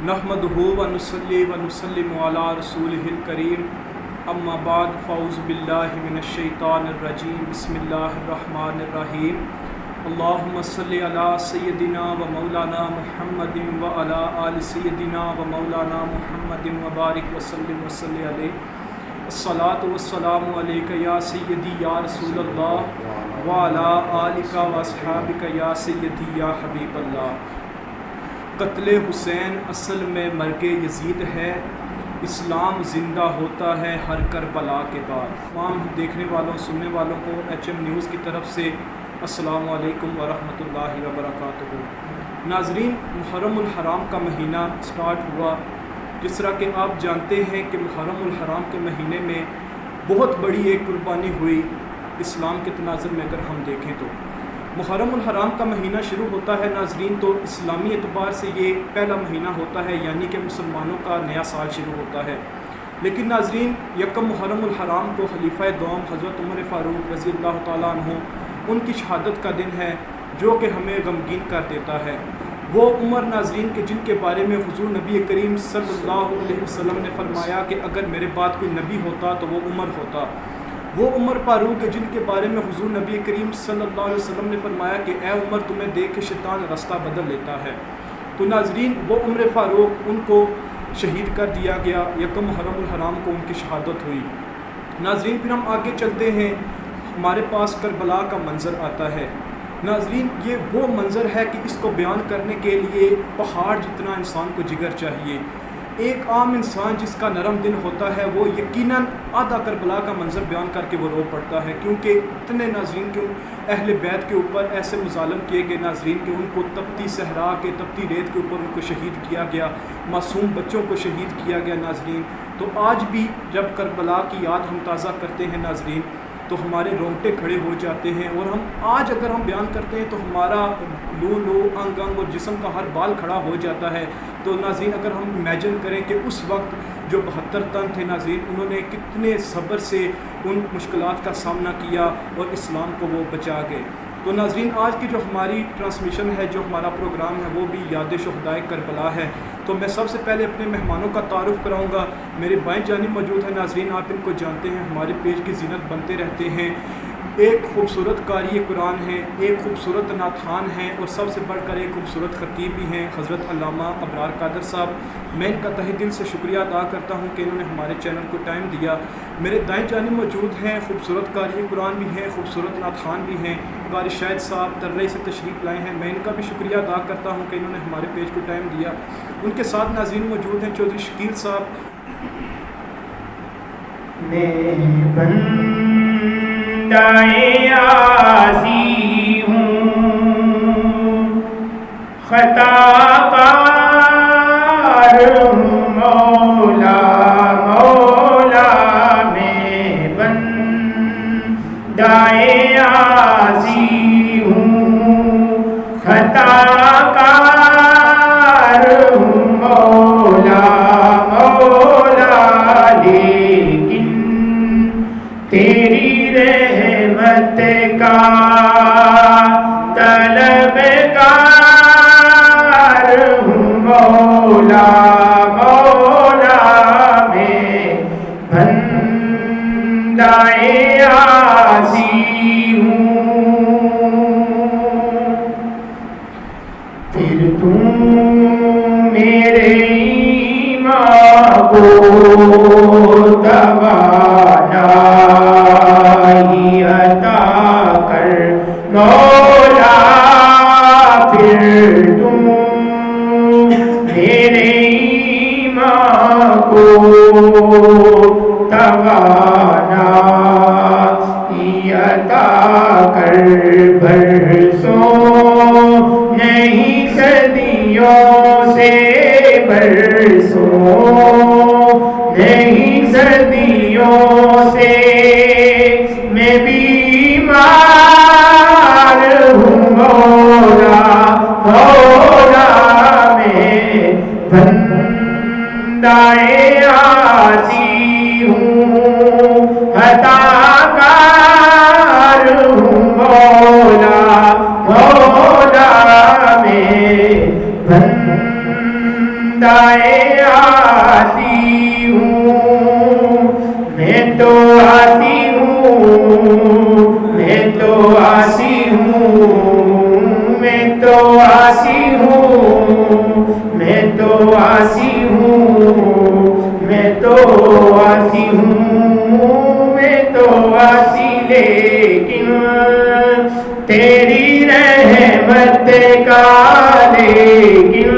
نحمدہ ونصلی ونسلم علی رسولہ الکریم اما بعد فاعوذ باللہ من الشیطان الرجیم بسم اللہ الرحمن الرحیم اللہم صلی علی سیدنا و مولانا محمد و علی آل سیدنا و مولانا محمد وبارک وسلم وصلی علیہ الصلاۃ والسلام علیک یا سیدی یا رسول اللہ و علی آلک و اصحابک یا سیدی یا حبیب اللہ۔ قتل حسین اصل میں مرگ یزید ہے، اسلام زندہ ہوتا ہے ہر کربلا کے بعد۔ تمام دیکھنے والوں سننے والوں کو ایچ ایم نیوز کی طرف سے السلام علیکم ورحمۃ اللہ وبرکاتہ۔ ناظرین، محرم الحرام کا مہینہ سٹارٹ ہوا۔ جس طرح کہ آپ جانتے ہیں کہ محرم الحرام کے مہینے میں بہت بڑی ایک قربانی ہوئی اسلام کے تناظر میں اگر ہم دیکھیں تو محرم الحرام کا مہینہ شروع ہوتا ہے ناظرین، تو اسلامی اعتبار سے یہ پہلا مہینہ ہوتا ہے، یعنی کہ مسلمانوں کا نیا سال شروع ہوتا ہے۔ لیکن ناظرین، یکم محرم الحرام کو خلیفہ دوم حضرت عمر فاروق رضی اللہ تعالیٰ عنہ ان کی شہادت کا دن ہے، جو کہ ہمیں غمگین کر دیتا ہے۔ وہ عمر ناظرین کے جن کے بارے میں حضور نبی کریم صلی اللہ علیہ وسلم نے فرمایا کہ اگر میرے بعد کوئی نبی ہوتا تو وہ عمر ہوتا۔ وہ عمر فاروق جن کے بارے میں حضور نبی کریم صلی اللہ علیہ وسلم نے فرمایا کہ اے عمر، تمہیں دیکھ کے شیطان راستہ بدل لیتا ہے۔ تو ناظرین، وہ عمر فاروق ان کو شہید کر دیا گیا، یکم محرم الحرام کو ان کی شہادت ہوئی۔ ناظرین، پھر ہم آگے چلتے ہیں، ہمارے پاس کربلا کا منظر آتا ہے۔ ناظرین، یہ وہ منظر ہے کہ اس کو بیان کرنے کے لیے پہاڑ جتنا انسان کو جگر چاہیے۔ ایک عام انسان جس کا نرم دل ہوتا ہے وہ یقیناً آدھا کربلا کا منظر بیان کر کے وہ رو پڑتا ہے، کیونکہ اتنے ناظرین کے اہل بیت کے اوپر ایسے مظالم کیے گئے ناظرین کہ ان کو تپتی صحرا کے تپتی ریت کے اوپر ان کو شہید کیا گیا، معصوم بچوں کو شہید کیا گیا ناظرین۔ تو آج بھی جب کربلا کی یاد ہم تازہ کرتے ہیں ناظرین تو ہمارے رونگٹے کھڑے ہو جاتے ہیں، اور ہم آج اگر ہم بیان کرتے ہیں تو ہمارا لو انگ اور جسم کا ہر بال کھڑا ہو جاتا ہے۔ تو ناظرین، اگر ہم امیجن کریں کہ اس وقت جو 72 تن تھے ناظرین، انہوں نے کتنے صبر سے ان مشکلات کا سامنا کیا اور اسلام کو وہ بچا گئے۔ تو ناظرین، آج کی جو ہماری ٹرانسمیشن ہے، جو ہمارا پروگرام ہے، وہ بھی یاد شہدائے کربلا ہے۔ تو میں سب سے پہلے اپنے مہمانوں کا تعارف کراؤں گا۔ میرے بائیں جانب موجود ہیں ناظرین، آپ ان کو جانتے ہیں، ہمارے پیج کی زینت بنتے رہتے ہیں۔ ایک خوبصورت قاری قرآن ہیں، ایک خوبصورت نعتخوان ہیں، اور سب سے بڑھ کر ایک خوبصورت خطیب بھی ہیں، حضرت علامہ ابرار قادر صاحب۔ میں ان کا تہہ دل سے شکریہ ادا کرتا ہوں کہ انہوں نے ہمارے چینل کو ٹائم دیا۔ میرے دائیں جانب موجود ہیں، خوبصورت قاری قرآن بھی ہیں، خوبصورت نعتخوان بھی ہیں، قاری شاہد صاحب تررئی سے تشریف لائے ہیں۔ میں ان کا بھی شکریہ ادا کرتا ہوں کہ انہوں نے ہمارے پیج کو ٹائم دیا۔ ان کے ساتھ ناظرین موجود ہیں چودھری شکیل صاحب۔ عاصی ہوں، خطا کار ہوں، مولا مولا میں بندہ عاصی ہوں، خطا کار ہوں، مولا مولا لیکن تیری رحمت کا طلبگار ہوں، مولا مولا میں بندہ عاصی ہوں۔ پھر تم میرے ایمان کو توانائی عطا کر مولا، پھر تم میرے ایمان کو توانائی عطا کر، برسوں نہیں صدیوں سے، برسوں نہیں صدیوں سے میں بیمار ہوں، مولا مولا میں بندہ عاصی ہوں، عطا کار ہوں، مولا مولا میں بندہ بندائے آتی ہوں میں تو آتی ہوں میں تو آتی ہوں میں تو آتی ہوں میں تو آتی ہوں میں تو آتی ہوں میں تو آتی لیکن تیری رحمت کا لیکن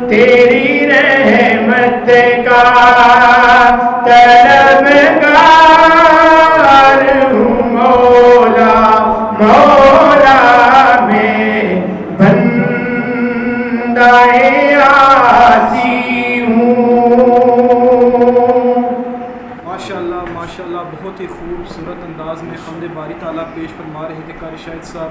تیری رحمت کا طلبگار ہوں مولا مولا میں بندائے آسی ہوں۔ ماشاء اللہ بہت ہی خوبصورت انداز میں حمد باری تعالیٰ پیش فرما رہے تھے قاری شاہد صاحب۔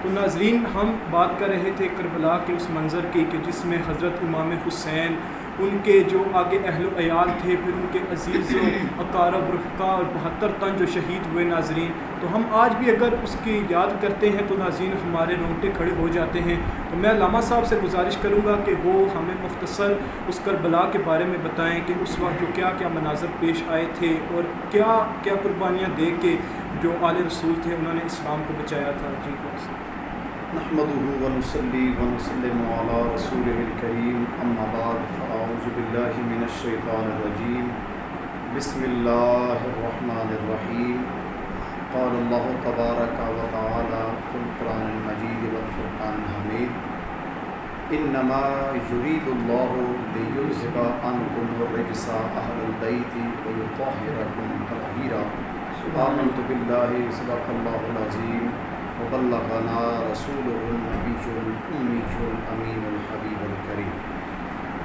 تو ناظرین، ہم بات کر رہے تھے کربلا کے اس منظر کی کہ جس میں حضرت امام حسین، ان کے جو آگے اہل و عیال تھے، پھر ان کے عزیز و اقارب رفقا اور 72 تن جو شہید ہوئے ناظرین، تو ہم آج بھی اگر اس کی یاد کرتے ہیں تو ناظرین ہمارے رونگٹے کھڑے ہو جاتے ہیں۔ تو میں علامہ صاحب سے گزارش کروں گا کہ وہ ہمیں مختصر اس کربلا کے بارے میں بتائیں کہ اس وقت جو کیا کیا مناظر پیش آئے تھے اور کیا کیا قربانیاں دے کے جو آل رسول تھے انہوں نے اسلام کو بچایا تھا۔ جی نحمده ونصلي ونسلم على رسوله الكريم اما بعد فاعوذ بالله من الشيطان الرجيم بسم الله الرحمن الرحيم قال الله تبارك وتعالى في القرآن المجيد والفرقان الحميد انما يريد الله ليذهب عنكم الرجس اهل البيت ويطهركم تطهيرا آمنت بالله صدق الله العظيم وبلغنا رسوله النبي الأمي الأمين الحبيب الكريم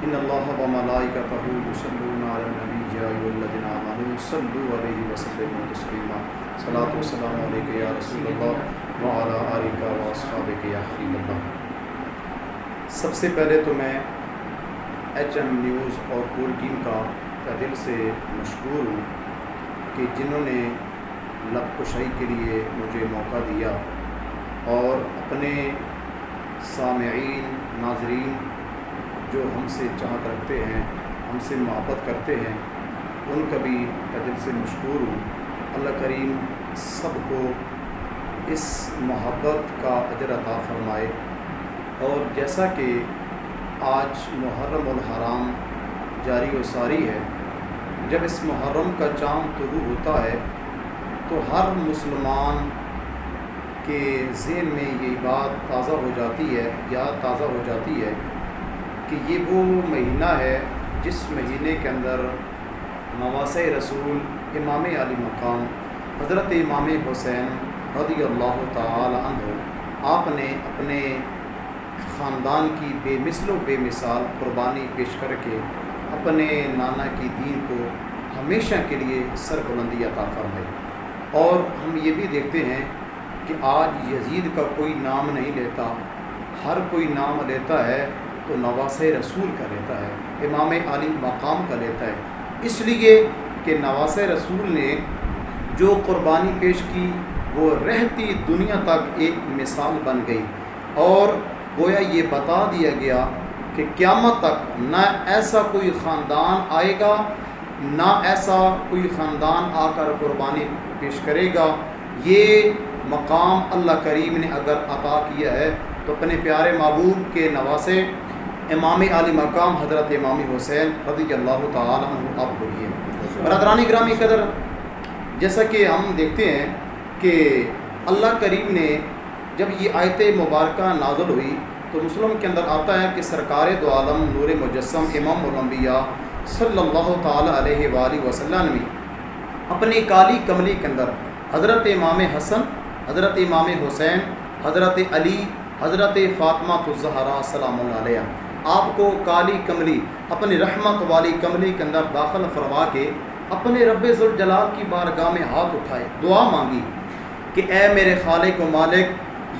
إن الله وملائكته يصلون على النبي يا أيها الذين آمنوا صلوا عليه وسلموا تسليما صلاة والسلام عليك يا رسول الله وعلى آلك وأصحابك يا حبيب الله۔ سب سے پہلے تو میں HM نیوز اور پوری ٹیم کا دل سے مشکور ہوں کہ جنہوں نے لب کشائی کے لیے مجھے موقع دیا اور اپنے سامعین ناظرین جو ہم سے چاہت رکھتے ہیں، ہم سے محبت کرتے ہیں، ان کا بھی دل سے مشکور ہوں۔ اللہ کریم سب کو اس محبت کا اجر عطا فرمائے۔ اور جیسا کہ آج محرم الحرام جاری و ساری ہے، جب اس محرم کا چاند طلوع ہوتا ہے تو ہر مسلمان کے ذہن میں یہ بات تازہ ہو جاتی ہے، یاد تازہ ہو جاتی ہے کہ یہ وہ مہینہ ہے جس مہینے کے اندر نواسۂ رسول امام علی مقام حضرت امام حسین رضی اللہ تعالی عنہ، آپ نے اپنے خاندان کی بے مثل و بے مثال قربانی پیش کر کے اپنے نانا کی دین کو ہمیشہ کے لیے سربلندی عطا فرمائی۔ اور ہم یہ بھی دیکھتے ہیں کہ آج یزید کا کوئی نام نہیں لیتا، ہر کوئی نام لیتا ہے تو نواسۂ رسول کا لیتا ہے، امام علی مقام کا لیتا ہے، اس لیے کہ نواسۂ رسول نے جو قربانی پیش کی وہ رہتی دنیا تک ایک مثال بن گئی، اور گویا یہ بتا دیا گیا کہ قیامت تک نہ ایسا کوئی خاندان آئے گا، نہ ایسا کوئی خاندان آ کر قربانی پیش کرے گا۔ یہ مقام اللہ کریم نے اگر عطا کیا ہے تو اپنے پیارے محبوب کے نواسے امام علی مقام حضرت امام حسین رضی اللہ تعالی عنہ آپ کو دیے۔ برادران گرامی قدر، جیسا کہ ہم دیکھتے ہیں کہ اللہ کریم نے جب یہ آیت مبارکہ نازل ہوئی تو مسلم کے اندر آتا ہے کہ سرکار دو عالم نور مجسم امام الانبیاء صلی اللہ تعالی علیہ وآلہ وسلم نے اپنی کالی کملی کے اندر حضرت امام حسن، حضرت امام حسین، حضرت علی، حضرت فاطمہ الزہرا سلام اللہ علیہ، آپ کو کالی کملی اپنی رحمت والی کملی کے اندر داخل فرما کے اپنے رب ذوالجلال کی بارگاہ میں ہاتھ اٹھائے، دعا مانگی کہ اے میرے خالق و مالک،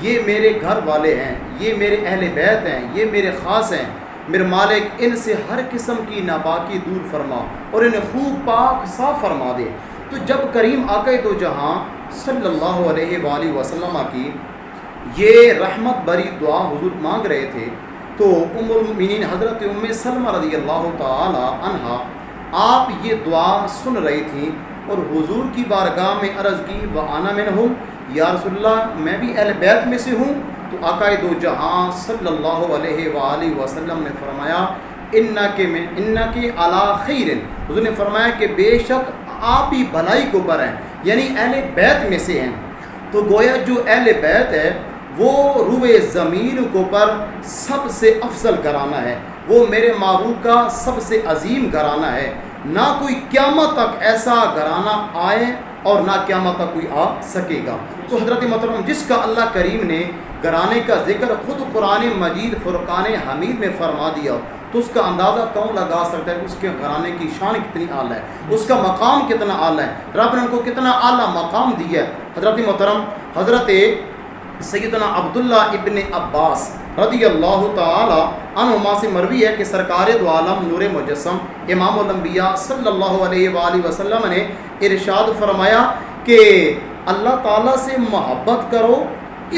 یہ میرے گھر والے ہیں، یہ میرے اہل بیت ہیں، یہ میرے خاص ہیں، میرے مالک ان سے ہر قسم کی ناپاکی دور فرما اور انہیں خوب پاک صاف فرما دے۔ تو جب کریم آقا دو جہاں صلی اللہ علیہ وآلہ وسلم کی یہ رحمت بری دعا حضور مانگ رہے تھے تو ام المؤمنین حضرت ام سلمہ رضی اللہ تعالی عنہا آپ یہ دعا سن رہی تھیں اور حضور کی بارگاہ میں عرض کی وَأَنَا مِنْهُمْ، یا رسول اللہ میں بھی اہل بیت میں سے ہوں. تو آقائے دو جہاں صلی اللہ علیہ وآلہ وسلم نے فرمایا اِنَّكِ عَلَىٰ خَيْرٍ، حضور نے فرمایا کہ بے شک آپ ہی بھلائی کو پر ہیں، یعنی اہل بیت میں سے ہیں. تو گویا جو اہل بیت ہے وہ روئے زمین کو پر سب سے افضل گھرانہ ہے، وہ میرے محبوب کا سب سے عظیم گھرانہ ہے. نہ کوئی قیامت تک ایسا گھرانہ آئے اور نہ قیامت تک کوئی آ سکے گا. تو حضرت محترم جس کا اللہ کریم نے گھرانے کا ذکر خود قرآن مجید فرقان حمید میں فرما دیا، تو اس کا اندازہ کون لگا سکتا ہے اس کے گھرانے کی شان کتنی اعلیٰ ہے، اس کا مقام کتنا اعلیٰ ہے، رب نے ان کو کتنا اعلیٰ مقام دیا ہے. حضرت محترم حضرت سیدنا عبداللہ ابن عباس رضی اللہ تعالی عنہما سے مروی ہے کہ سرکار دو عالم نور مجسم امام الانبیاء صلی اللہ علیہ وآلہ وسلم نے ارشاد فرمایا کہ اللہ تعالیٰ سے محبت کرو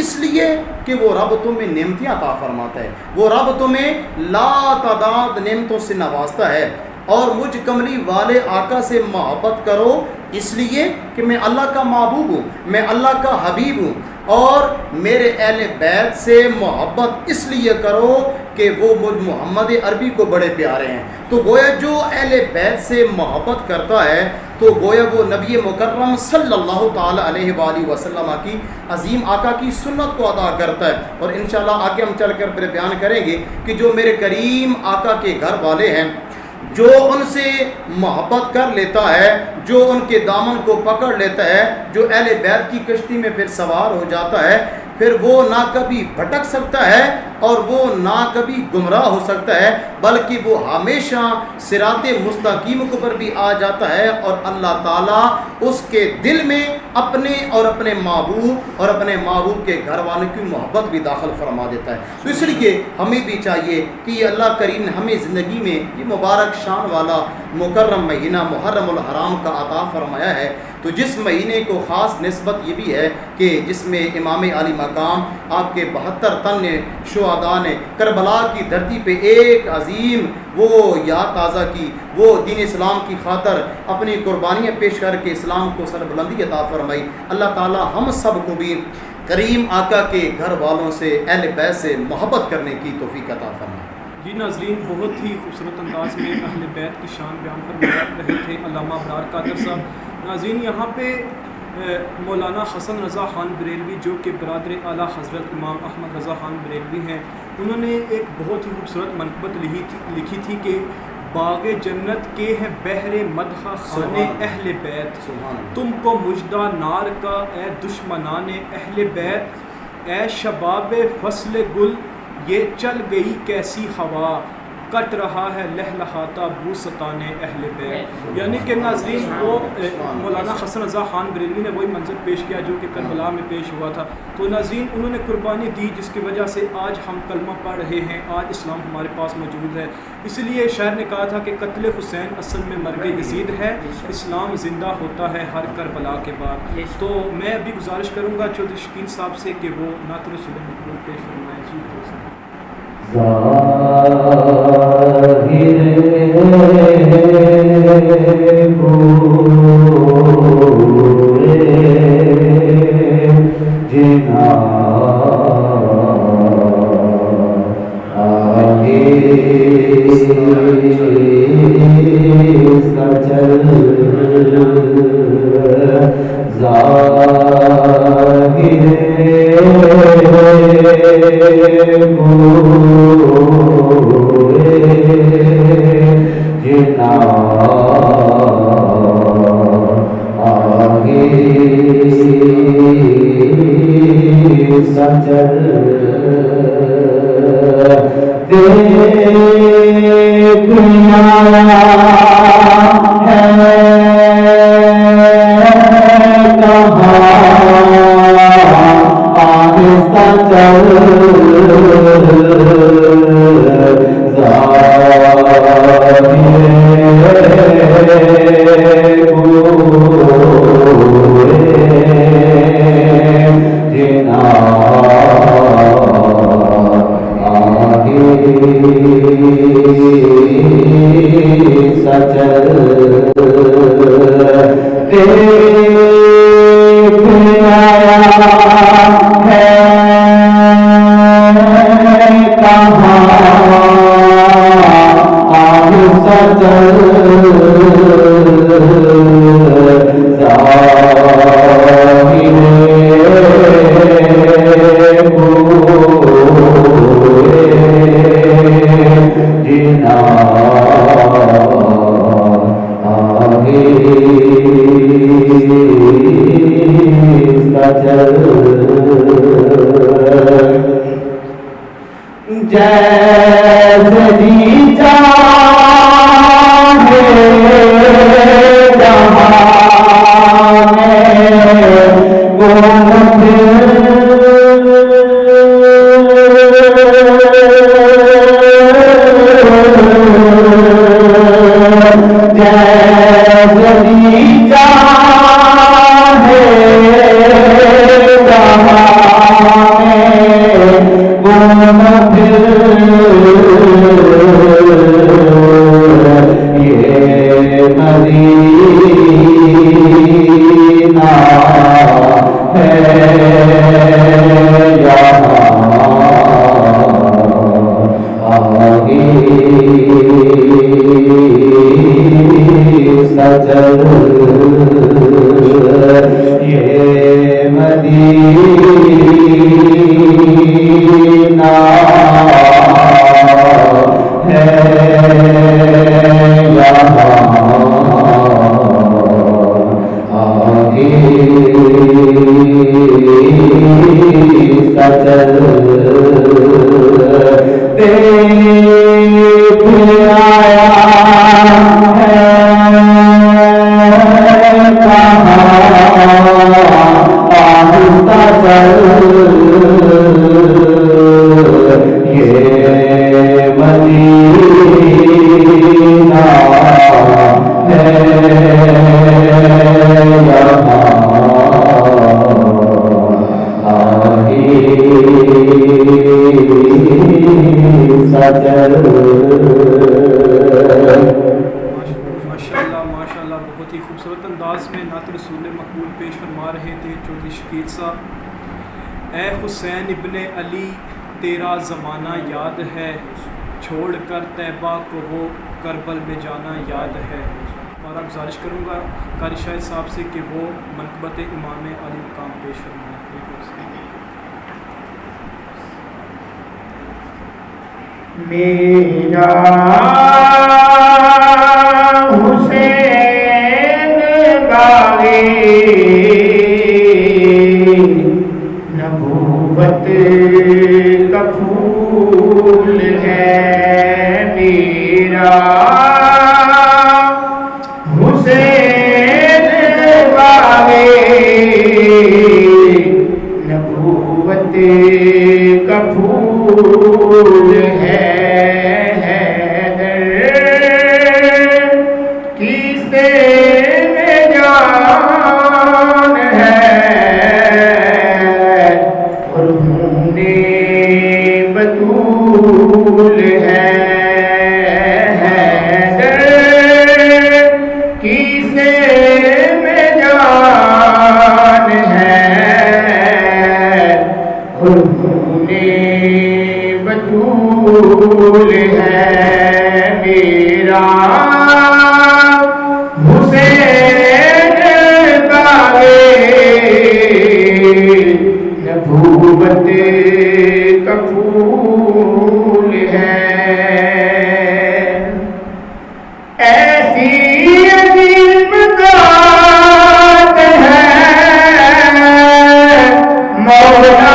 اس لیے کہ وہ رب تمہیں نعمتیں عطا فرماتا ہے، وہ رب تمہیں لا تعداد نعمتوں سے نوازتا ہے. اور مجھ کملی والے آقا سے محبت کرو اس لیے کہ میں اللہ کا محبوب ہوں، میں اللہ کا حبیب ہوں. اور میرے اہل بیت سے محبت اس لیے کرو کہ وہ مجھ محمد عربی کو بڑے پیارے ہیں. تو گویا جو اہل بیت سے محبت کرتا ہے تو گویا وہ نبی مکرم صلی اللہ تعالی علیہ وآلہ وسلم کی عظیم آقا کی سنت کو ادا کرتا ہے. اور انشاءاللہ آگے ہم چل کر پھر بیان کریں گے کہ جو میرے کریم آقا کے گھر والے ہیں، جو ان سے محبت کر لیتا ہے، جو ان کے دامن کو پکڑ لیتا ہے، جو اہل بیت کی کشتی میں پھر سوار ہو جاتا ہے، پھر وہ نہ کبھی بھٹک سکتا ہے اور وہ نہ کبھی گمراہ ہو سکتا ہے، بلکہ وہ ہمیشہ صراط مستقیم کے اوپر بھی آ جاتا ہے. اور اللہ تعالیٰ اس کے دل میں اپنے اور اپنے محبوب اور اپنے محبوب کے گھر والوں کی محبت بھی داخل فرما دیتا ہے. تو اس لیے ہمیں بھی چاہیے کہ یہ اللہ کریم نے ہمیں زندگی میں یہ مبارک شان والا مکرم مہینہ محرم الحرام کا عطا فرمایا ہے. تو جس مہینے کو خاص نسبت یہ بھی ہے کہ جس میں امام علی مقام آپ کے 72 تن شہداء نے کربلا کی دھرتی پہ ایک عظیم وہ یاد تازہ کی، وہ دین اسلام کی خاطر اپنی قربانیاں پیش کر کے اسلام کو سربلندی عطا فرمائی. اللہ تعالی ہم سب کو بھی کریم آقا کے گھر والوں سے اہل بیت سے محبت کرنے کی توفیق عطا فرمائے. جی ناظرین، بہت ہی خوبصورت انداز میں اہل بیت کی شان بیان فرما رہے تھے علامہ ابرار قادر صاحب. ناظرین یہاں پہ مولانا حسن رضا خان بریلوی جو کہ برادر اعلیٰ حضرت امام احمد رضا خان بریلوی ہیں، انہوں نے ایک بہت ہی خوبصورت منقبت لکھی تھی کہ باغ جنت کے ہے بحر مدح خانے اہل بیت، تم کو مجدہ نار کا اے دشمنان اہل بیت، اے شباب فصل گل یہ چل گئی کیسی ہوا، کٹ رہا ہے لہلہاتا بوستان اہل بیت. یعنی کہ ناظرین وہ مولانا حسن رضا خان بریلوی نے وہی منظر پیش کیا جو کہ کربلا میں پیش ہوا تھا. تو ناظرین انہوں نے قربانی دی جس کی وجہ سے آج ہم کلمہ پڑھ رہے ہیں، آج اسلام ہمارے پاس موجود ہے. اس لیے شاعر نے کہا تھا کہ قتل حسین اصل میں مرگ یزید ہے، اسلام زندہ ہوتا ہے ہر کربلا کے بعد. تو میں ابھی گزارش کروں گا چودھری شکیل صاحب سے کہ وہ نعت رسول مقبول پیش فرمائیں. کیسری چاہے گم پھر یہ مدینہ ہے سجل یہ مدینہ ہے یہاں آگے سجل دیکھ آیا بہت ہی خوبصورت انداز میں نعت رسول مقبول پیش فرما رہے تھے چودھری شکیل صاحب. اے حسین ابن علی تیرا زمانہ یاد ہے، چھوڑ کر طیبہ کو وہ کربل میں جانا یاد ہے. اور اب گزارش کروں گا قاری شاہد صاحب سے کہ وہ منقبت امام علی مقام پیش فرمائیں. میرا حسین باغے نبوت کا پھول ہے. میرا حسین باغے نبوت کا پھول ہے. بطول ہے میرا حسین باغے نبوت کا پھول ہے. ایسی عظیم ذات ہے مولا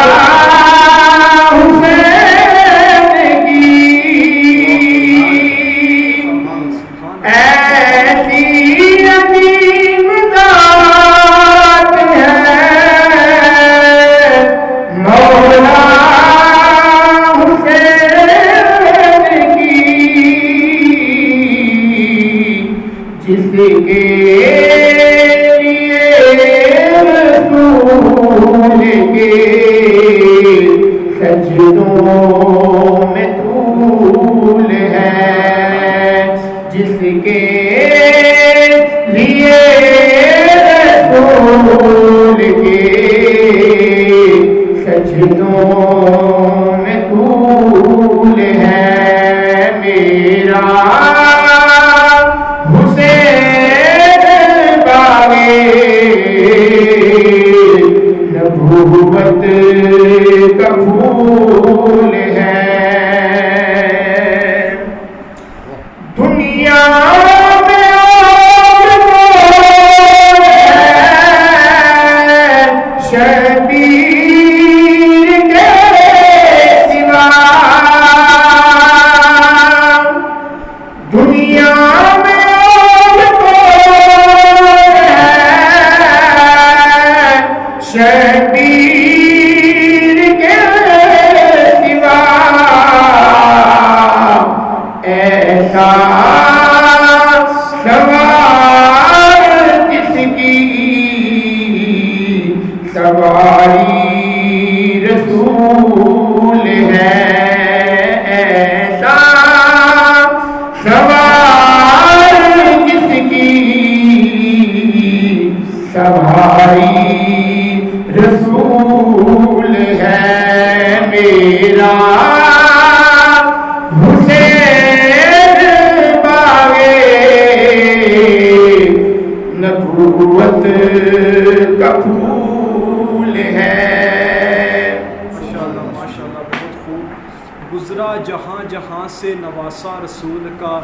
جس کے لیے رسول کے سجدوں میں طول ہے. جس کے لیے رسول کے سجدوں میں طول ہے. میرا نبوت کا پھول ہے. دنیا میں اور کون ہے شبیر کے سوا. دنیا میں اور کون ہے شبیر کے سوا. ایسا سوا رسول ہے میرا حسین باغے نبوت کا پھول ہے. ماشاءاللہ ماشاءاللہ بہت خوب. گزرا جہاں جہاں سے نواسا رسول کا،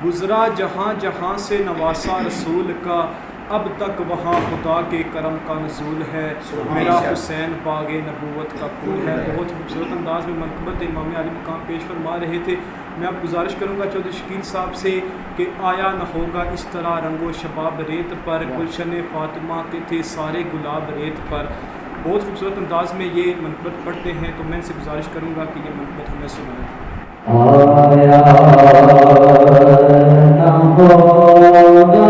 گزرا جہاں جہاں سے نواسا رسول کا، اب تک وہاں خدا کے کرم کا نزول ہے. میرا حسین باغ نبوت کا پھول ہے. بہت خوبصورت انداز میں منقبت امام علی مقام پیش فرما رہے تھے. میں اب گزارش کروں گا چودھری شکیل صاحب سے کہ آیا نہ ہوگا اس طرح رنگ و شباب ریت پر، گلشن فاطمہ کے تھے سارے گلاب ریت پر. بہت خوبصورت انداز میں یہ منقبت پڑھتے ہیں، تو میں ان سے گزارش کروں گا کہ یہ منقبت ہمیں سنائیں. آیا نہ ہوگا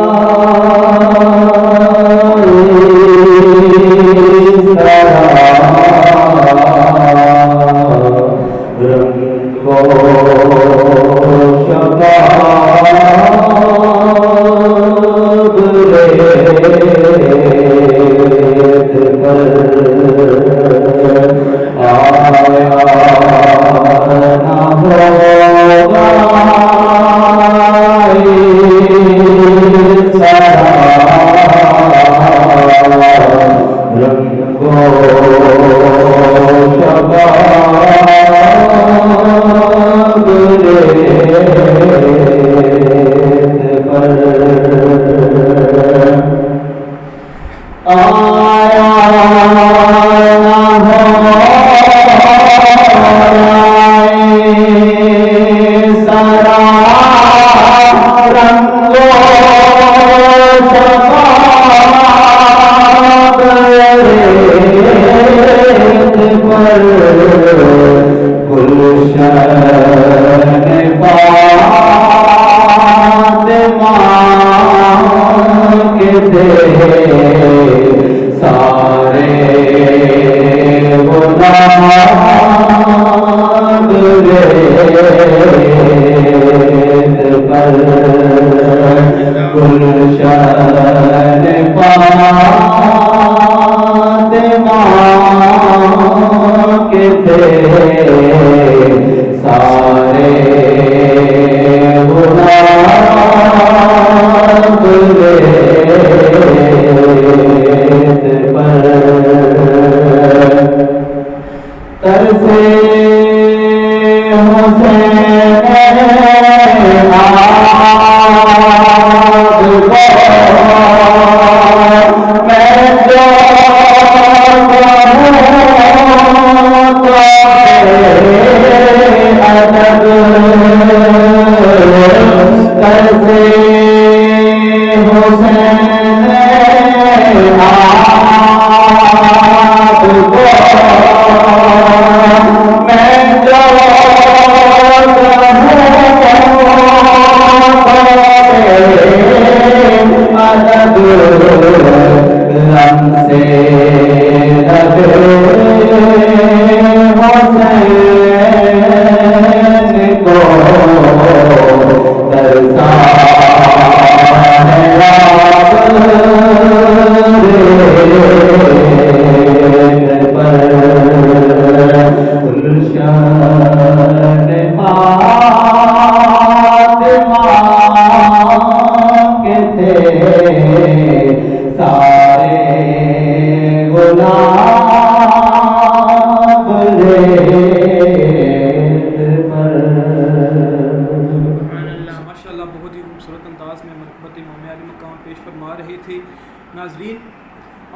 ناظرین،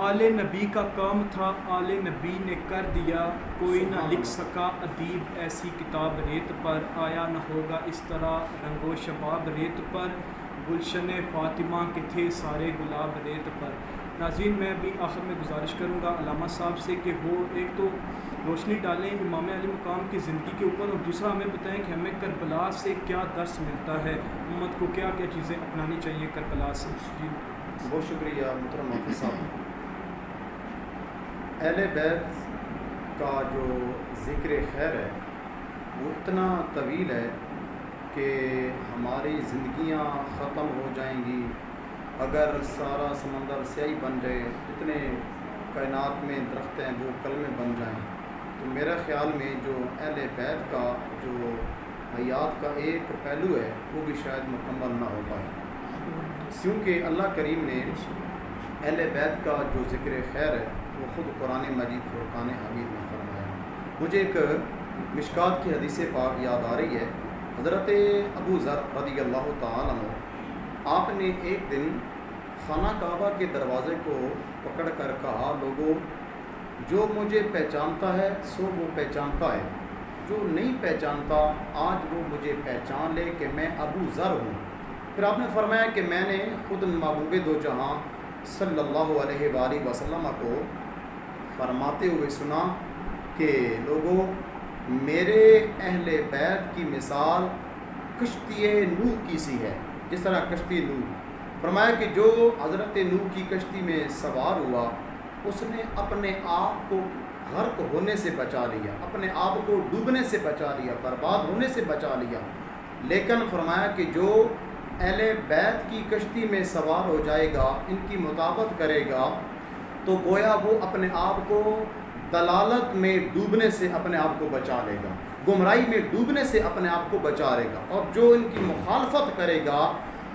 آل نبی کا کام تھا، آل نبی نے کر دیا، کوئی نہ لکھ سکا ادیب ایسی کتاب ریت پر. آیا نہ ہوگا اس طرح رنگ و شباب ریت پر، گلشن فاطمہ کے تھے سارے گلاب ریت پر. ناظرین، میں بھی آخر میں گزارش کروں گا علامہ صاحب سے کہ وہ ایک تو روشنی ڈالیں امام علی مقام کی زندگی کے اوپر، اور دوسرا ہمیں بتائیں کہ ہمیں کربلا سے کیا درس ملتا ہے، امت کو کیا کیا چیزیں اپنانی چاہیے کربلا سے. جی بہت شکریہ محترم حافظ صاحب. اہل بیت کا جو ذکر خیر ہے وہ اتنا طویل ہے کہ ہماری زندگیاں ختم ہو جائیں گی اگر سارا سمندر سیاہی بن جائے، جتنے کائنات میں درخت ہیں وہ کلمے بن جائیں، تو میرا خیال میں جو اہل بیت کا جو حیات کا ایک پہلو ہے وہ بھی شاید مکمل نہ ہو پائے، کیونکہ اللہ کریم نے اہل بیت کا جو ذکر خیر ہے وہ خود قرآن مجید فرقان حمید میں فرمایا۔ مجھے ایک مشکات کی حدیث پاک یاد آ رہی ہے، حضرت ابو ذر رضی اللہ تعالیٰ عنہ آپ نے ایک دن خانہ کعبہ کے دروازے کو پکڑ کر کہا، لوگوں جو مجھے پہچانتا ہے سو وہ پہچانتا ہے، جو نہیں پہچانتا آج وہ مجھے پہچان لے کہ میں ابو ذر ہوں۔ پھر آپ نے فرمایا کہ میں نے خود محبوب دو جہاں صلی اللہ علیہ وآلہ وسلم کو فرماتے ہوئے سنا کہ لوگوں میرے اہل بیت کی مثال کشتی نوح کی سی ہے، جس طرح کشتی نوح۔ فرمایا کہ جو حضرت نوح کی کشتی میں سوار ہوا اس نے اپنے آپ کو غرق ہونے سے بچا لیا، اپنے آپ کو ڈوبنے سے بچا لیا، برباد ہونے سے بچا لیا، لیکن فرمایا کہ جو اہل بیت کی کشتی میں سوار ہو جائے گا، ان کی مطابقت کرے گا، تو گویا وہ اپنے آپ کو دلالت میں ڈوبنے سے اپنے آپ کو بچا لے گا، گمراہی میں ڈوبنے سے اپنے آپ کو بچا لے گا، اور جو ان کی مخالفت کرے گا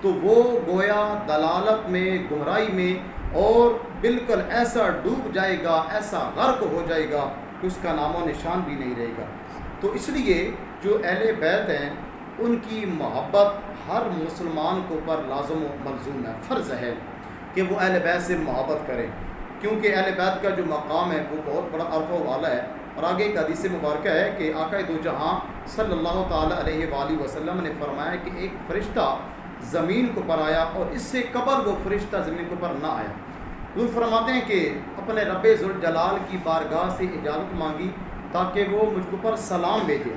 تو وہ گویا دلالت میں، گمراہی میں، اور بالکل ایسا ڈوب جائے گا، ایسا غرق ہو جائے گا کہ اس کا نام و نشان بھی نہیں رہے گا۔ تو اس لیے جو اہل بیت ہیں ان کی محبت ہر مسلمان کو پر لازم و ملزوم ہے، فرض ہے کہ وہ اہل بیت سے محبت کرے، کیونکہ اہل بیت کا جو مقام ہے وہ بہت بڑا عرفہ والا ہے۔ اور آگے ایک حدیث مبارکہ ہے کہ آقا دو جہاں صلی اللہ تعالیٰ علیہ وآلہ وسلم نے فرمایا کہ ایک فرشتہ زمین کو پر آیا اور اس سے قبل وہ فرشتہ زمین کو پر نہ آیا۔ وہ فرماتے ہیں کہ اپنے رب ذوالجلال کی بارگاہ سے اجازت مانگی تاکہ وہ مجھ کو پر سلام بھیجے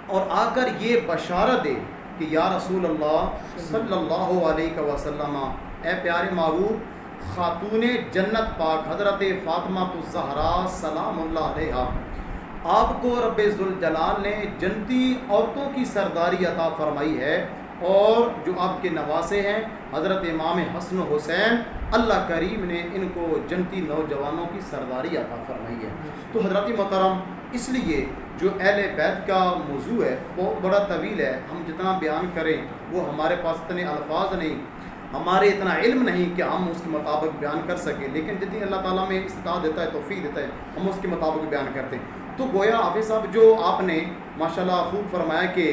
اور آ کر یہ بشارت دے کہ یا رسول اللہ صلی اللہ علیہ وسلم، اے پیارے محبوب خاتون جنت پاک حضرت فاطمہ الزہرا سلام اللہ علیہا، آپ کو رب ذوالجلال نے جنتی عورتوں کی سرداری عطا فرمائی ہے، اور جو آپ کے نواسے ہیں حضرت امام حسن و حسین، اللہ کریم نے ان کو جنتی نوجوانوں کی سرداری عطا فرمائی ہے۔ تو حضرات محترم، اس لیے جو اہل بیت کا موضوع ہے بہت بڑا طویل ہے، ہم جتنا بیان کریں وہ ہمارے پاس اتنے الفاظ نہیں، ہمارے اتنا علم نہیں کہ ہم اس کے مطابق بیان کر سکیں، لیکن جتنی اللہ تعالیٰ میں استطاعت دیتا ہے، توفیق دیتا ہے، ہم اس کے مطابق بیان کرتے ہیں۔ تو گویا حافظ صاحب جو آپ نے ماشاءاللہ خوب فرمایا کہ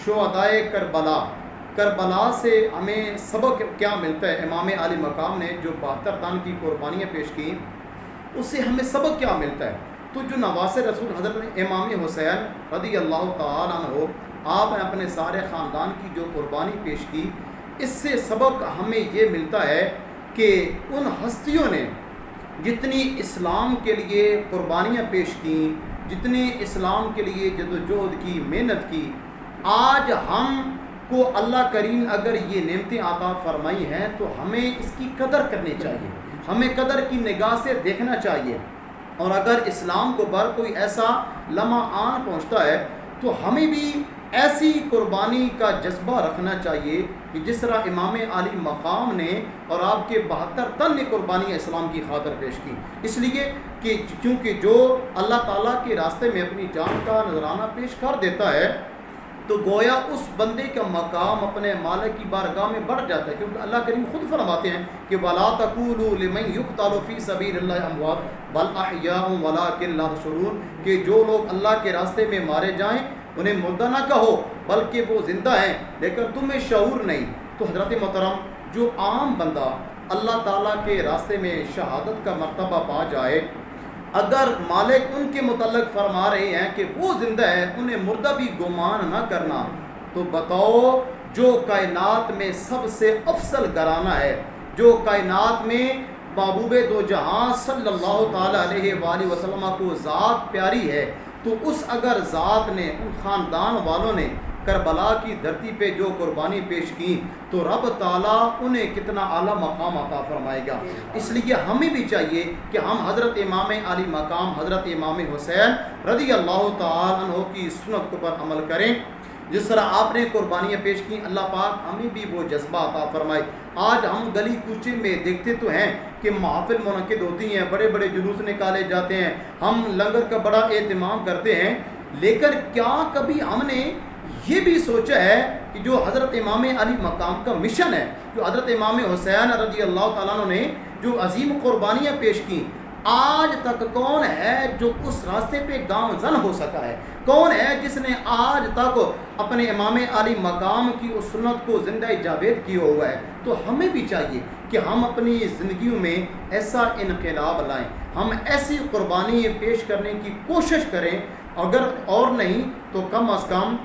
شہدائے کربلا سے ہمیں سبق کیا ملتا ہے، امام عالی مقام نے جو 72 دان کی قربانیاں پیش کی اس سے ہمیں سبق کیا ملتا ہے۔ تو جو نواز رسول حضرت امام حسین رضی اللہ تعالیٰ عنہ، آپ نے اپنے سارے خاندان کی جو قربانی پیش کی، اس سے سبق ہمیں یہ ملتا ہے کہ ان ہستیوں نے جتنی اسلام کے لیے قربانیاں پیش کیں، جتنی اسلام کے لیے جدوجہد کی، محنت کی، آج ہم کو اللہ کریم اگر یہ نعمتیں عطا فرمائی ہیں تو ہمیں اس کی قدر کرنی چاہیے، ہمیں قدر کی نگاہ سے دیکھنا چاہیے، اور اگر اسلام کو پر کوئی ایسا لمحہ آن پہنچتا ہے تو ہمیں بھی ایسی قربانی کا جذبہ رکھنا چاہیے کہ جس طرح امام عالی مقام نے اور آپ کے 72 تن نے قربانی اسلام کی خاطر پیش کی، اس لیے کہ کیونکہ جو اللہ تعالیٰ کے راستے میں اپنی جان کا نذرانہ پیش کر دیتا ہے تو گویا اس بندے کا مقام اپنے مالک کی بارگاہ میں بڑھ جاتا ہے، کیونکہ اللہ کریم خود فرماتے ہیں کہ وَلَا تَقُولُوا لِمَنْ يُقْتَلُ فِي سَبِيلِ اللَّهِ أَمْوَاتٌ بَلْ أَحْيَاءٌ وَلَٰكِن لَا تَشْعُرُونَ، کہ جو لوگ اللہ کے راستے میں مارے جائیں انہیں مردہ نہ کہو بلکہ وہ زندہ ہیں لیکن تمہیں شعور نہیں۔ تو حضرت محترم، جو عام بندہ اللہ تعالیٰ کے راستے میں شہادت کا مرتبہ پا جائے، اگر مالک ان کے متعلق فرما رہے ہیں کہ وہ زندہ ہے، انہیں مردہ بھی گمان نہ کرنا، تو بتاؤ جو کائنات میں سب سے افضل گھرانہ ہے، جو کائنات میں محبوب دو جہاں صلی اللہ تعالیٰ علیہ وآلہ وسلم کو ذات پیاری ہے، تو اس اگر ذات نے، ان خاندان والوں نے کربلا کی دھرتی پہ جو قربانی پیش کی تو رب تعالیٰ انہیں کتنا اعلیٰ مقام عطا فرمائے گا۔ اس لیے ہمیں بھی چاہیے کہ ہم حضرت امام علی مقام حضرت امام حسین رضی اللہ تعالیٰ عنہ کی سنت کو پر عمل کریں، جس طرح آپ نے قربانیاں پیش کی، اللہ پاک ہمیں بھی وہ جذبہ عطا فرمائے۔ آج ہم گلی کوچے میں دیکھتے تو ہیں کہ محافل منعقد ہوتی ہیں، بڑے بڑے جلوس نکالے جاتے ہیں، ہم لنگر کا بڑا اہتمام کرتے ہیں، لیکن کیا کبھی ہم نے یہ بھی سوچا ہے کہ جو حضرت امام علی مقام کا مشن ہے، جو حضرت امام حسین رضی اللہ تعالیٰ عنہ نے جو عظیم قربانیاں پیش کی، آج تک کون ہے جو اس راستے پہ گامزن ہو سکا ہے؟ کون ہے جس نے آج تک اپنے امام علی مقام کی اس سنت کو زندہ جاوید کیا ہوا ہے؟ تو ہمیں بھی چاہیے کہ ہم اپنی زندگیوں میں ایسا انقلاب لائیں، ہم ایسی قربانی پیش کرنے کی کوشش کریں، اگر اور نہیں تو کم از کم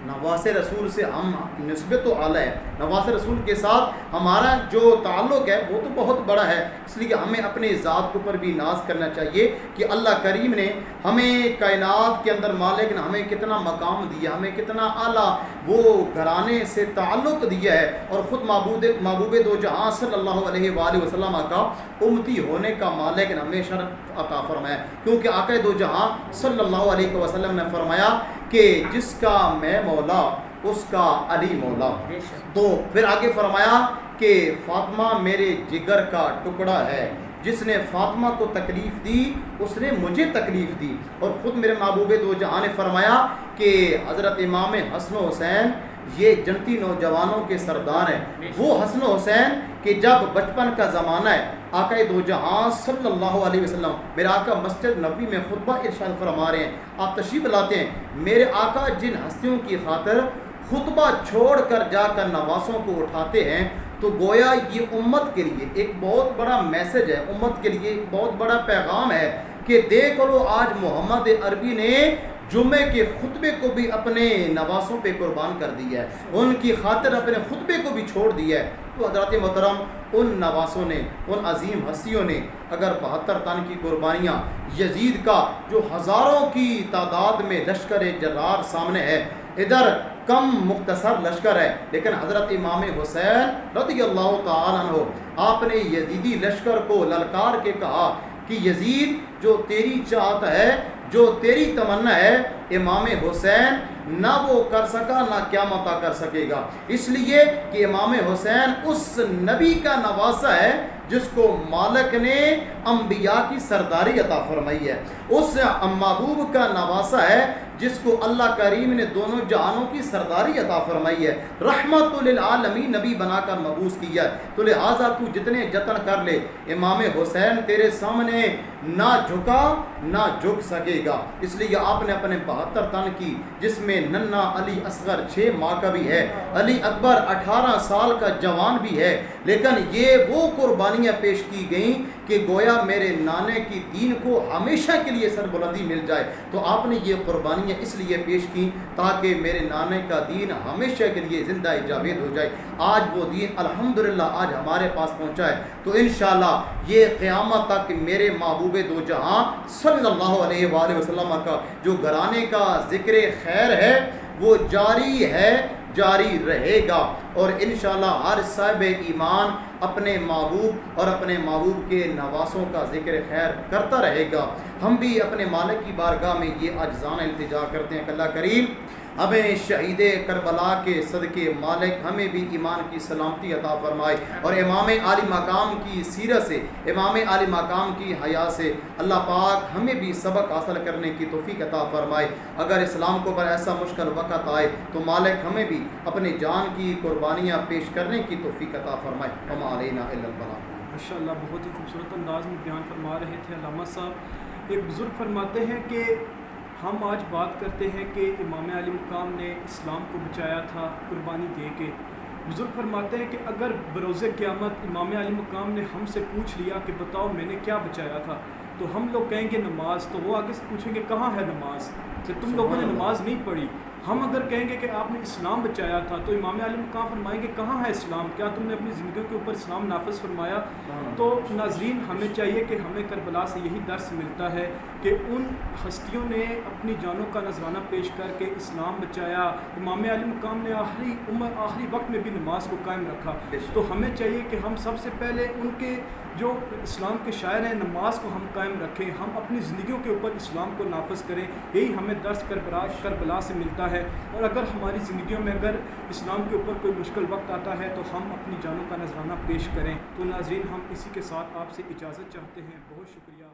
نواز رسول سے ہم نسبت تو اعلیٰ ہے، نواز رسول کے ساتھ ہمارا جو تعلق ہے وہ تو بہت بڑا ہے، اس لیے ہمیں اپنے ذات کے اوپر بھی ناز کرنا چاہیے کہ اللہ کریم نے ہمیں کائنات کے اندر مالک نے ہمیں کتنا مقام دیا، ہمیں کتنا اعلیٰ وہ گھرانے سے تعلق دیا ہے، اور خود محبوب دو جہاں صلی اللہ علیہ وآلہ وسلم کا امتی ہونے کا مالک نے ہمیں شرف عطا فرمایا، کیونکہ آقا دو جہاں صلی اللہ علیہ وسلم نے فرمایا کہ جس کا میں مولا اس کا علی مولا۔ تو پھر آگے فرمایا کہ فاطمہ میرے جگر کا ٹکڑا ہے، جس نے فاطمہ کو تکلیف دی اس نے مجھے تکلیف دی، اور خود میرے محبوب دو جہاں نے فرمایا کہ حضرت امام حسن و حسین یہ جنتی نوجوانوں کے سردار ہیں، وہ حسن و حسین کہ جب بچپن کا زمانہ ہے، آقا دو جہاں صلی اللہ علیہ وسلم میرے آقا مسجد نبوی میں خطبہ ارشاد فرما رہے ہیں، آپ تشریف لاتے ہیں، میرے آقا جن ہستیوں کی خاطر خطبہ چھوڑ کر جا کر نوازوں کو اٹھاتے ہیں، تو گویا یہ امت کے لیے ایک بہت بڑا میسج ہے، امت کے لیے ایک بہت بڑا پیغام ہے کہ دیکھ لو آج محمد عربی نے جمعے کے خطبے کو بھی اپنے نوازوں پہ قربان کر دیا ہے، ان کی خاطر اپنے خطبے کو بھی چھوڑ دیا ہے۔ تو حضرات محترم، ان نوازوں نے، ان عظیم ہستیوں نے اگر 72 تن کی قربانیاں، یزید کا جو ہزاروں کی تعداد میں لشکر جرار سامنے ہے، ادھر کم مختصر لشکر ہے، لیکن حضرت امام حسین رضی اللہ تعالیٰ عنہ آپ نے یزیدی لشکر کو للکار کے کہا کہ یزید جو تیری چاہت ہے، جو تیری تمنا ہے، امام حسین نہ وہ کر سکا نہ قیامت کر سکے گا، اس لیے کہ امام حسین اس نبی کا نواسا ہے جس کو مالک نے انبیاء کی سرداری عطا فرمائی ہے، اس محبوب کا نواسا ہے جس کو اللہ کریم نے دونوں جہانوں کی سرداری عطا فرمائی ہے، رحمت للعالمین نبی بنا کر مبعوث کیا ہے۔ تو لہٰذا تو جتنے جتن کر لے، امام حسین تیرے سامنے نہ جھکا نہ جھک سکے گا، اس لیے آپ نے اپنے 72 تن کی، جس میں ننا علی اصغر 6 ماہ کا بھی ہے، علی اکبر 18 سال کا جوان بھی ہے، لیکن یہ وہ قربانیاں پیش کی گئیں کہ گویا میرے نانے کی دین کو ہمیشہ کے لیے سربلندی مل جائے، تو آپ نے یہ قربانیاں اس لیے پیش کی تاکہ میرے نانے کا دین ہمیشہ کے لیے زندہ جاوید ہو جائے۔ آج وہ دین الحمدللہ آج ہمارے پاس پہنچا ہے، تو انشاءاللہ یہ قیامت تک میرے محبوب دو جہاں صلی اللہ علیہ وآلہ وسلم کا جو گھرانے کا ذکر خیر ہے وہ جاری ہے، جاری رہے گا، اور انشاءاللہ ہر صاحب ایمان اپنے محبوب اور اپنے محبوب کے نواسوں کا ذکر خیر کرتا رہے گا۔ ہم بھی اپنے مالک کی بارگاہ میں یہ عاجزانہ التجا کرتے ہیں کہ اللہ کریم ہمیں شہید کربلا کے صدقے مالک ہمیں بھی ایمان کی سلامتی عطا فرمائے، اور امام عالی مقام کی سیرت سے، امام عالی مقام کی حیا سے اللہ پاک ہمیں بھی سبق حاصل کرنے کی توفیق عطا فرمائے۔ اگر اسلام کو پر ایسا مشکل وقت آئے تو مالک ہمیں بھی اپنی جان کی قربانیاں پیش کرنے کی توفیق عطا فرمائے۔ وما علینا الا البلاغ۔ ماشاءاللہ، بہت ہی خوبصورت انداز میں بیان فرما رہے تھے علامہ صاحب۔ ایک بزرگ فرماتے ہیں کہ ہم آج بات کرتے ہیں کہ امام علی مقام نے اسلام کو بچایا تھا قربانی دے کے۔ بزرگ فرماتے ہیں کہ اگر بروز قیامت امام علی مقام نے ہم سے پوچھ لیا کہ بتاؤ میں نے کیا بچایا تھا، تو ہم لوگ کہیں گے نماز، تو وہ آگے سے پوچھیں گے کہاں ہے نماز، کہ تم لوگوں نے نماز نہیں پڑھی۔ ہم اگر کہیں گے کہ آپ نے اسلام بچایا تھا، تو امام علی مقام فرمائیں گے کہاں ہے اسلام، کیا تم نے اپنی زندگیوں کے اوپر اسلام نافذ فرمایا؟ تو ناظرین، ہمیں چاہیے کہ ہمیں کربلا سے یہی درس ملتا ہے کہ ان ہستیوں نے اپنی جانوں کا نذرانہ پیش کر کے اسلام بچایا. امام علی مقام نے آخری وقت میں بھی نماز کو قائم رکھا. تو ہمیں چاہیے کہ ہم سب سے پہلے ان کے جو اسلام کے شاعر ہیں نماز کو ہم قائم رکھیں, ہم اپنی زندگیوں کے اوپر اسلام کو نافذ کریں. یہی ہمیں درس کربلا سے ملتا ہے. اور اگر ہماری زندگیوں میں اگر اسلام کے اوپر کوئی مشکل وقت آتا ہے تو ہم اپنی جانوں کا نذرانہ پیش کریں. تو ناظرین, ہم اسی کے ساتھ آپ سے اجازت چاہتے ہیں. بہت شکریہ.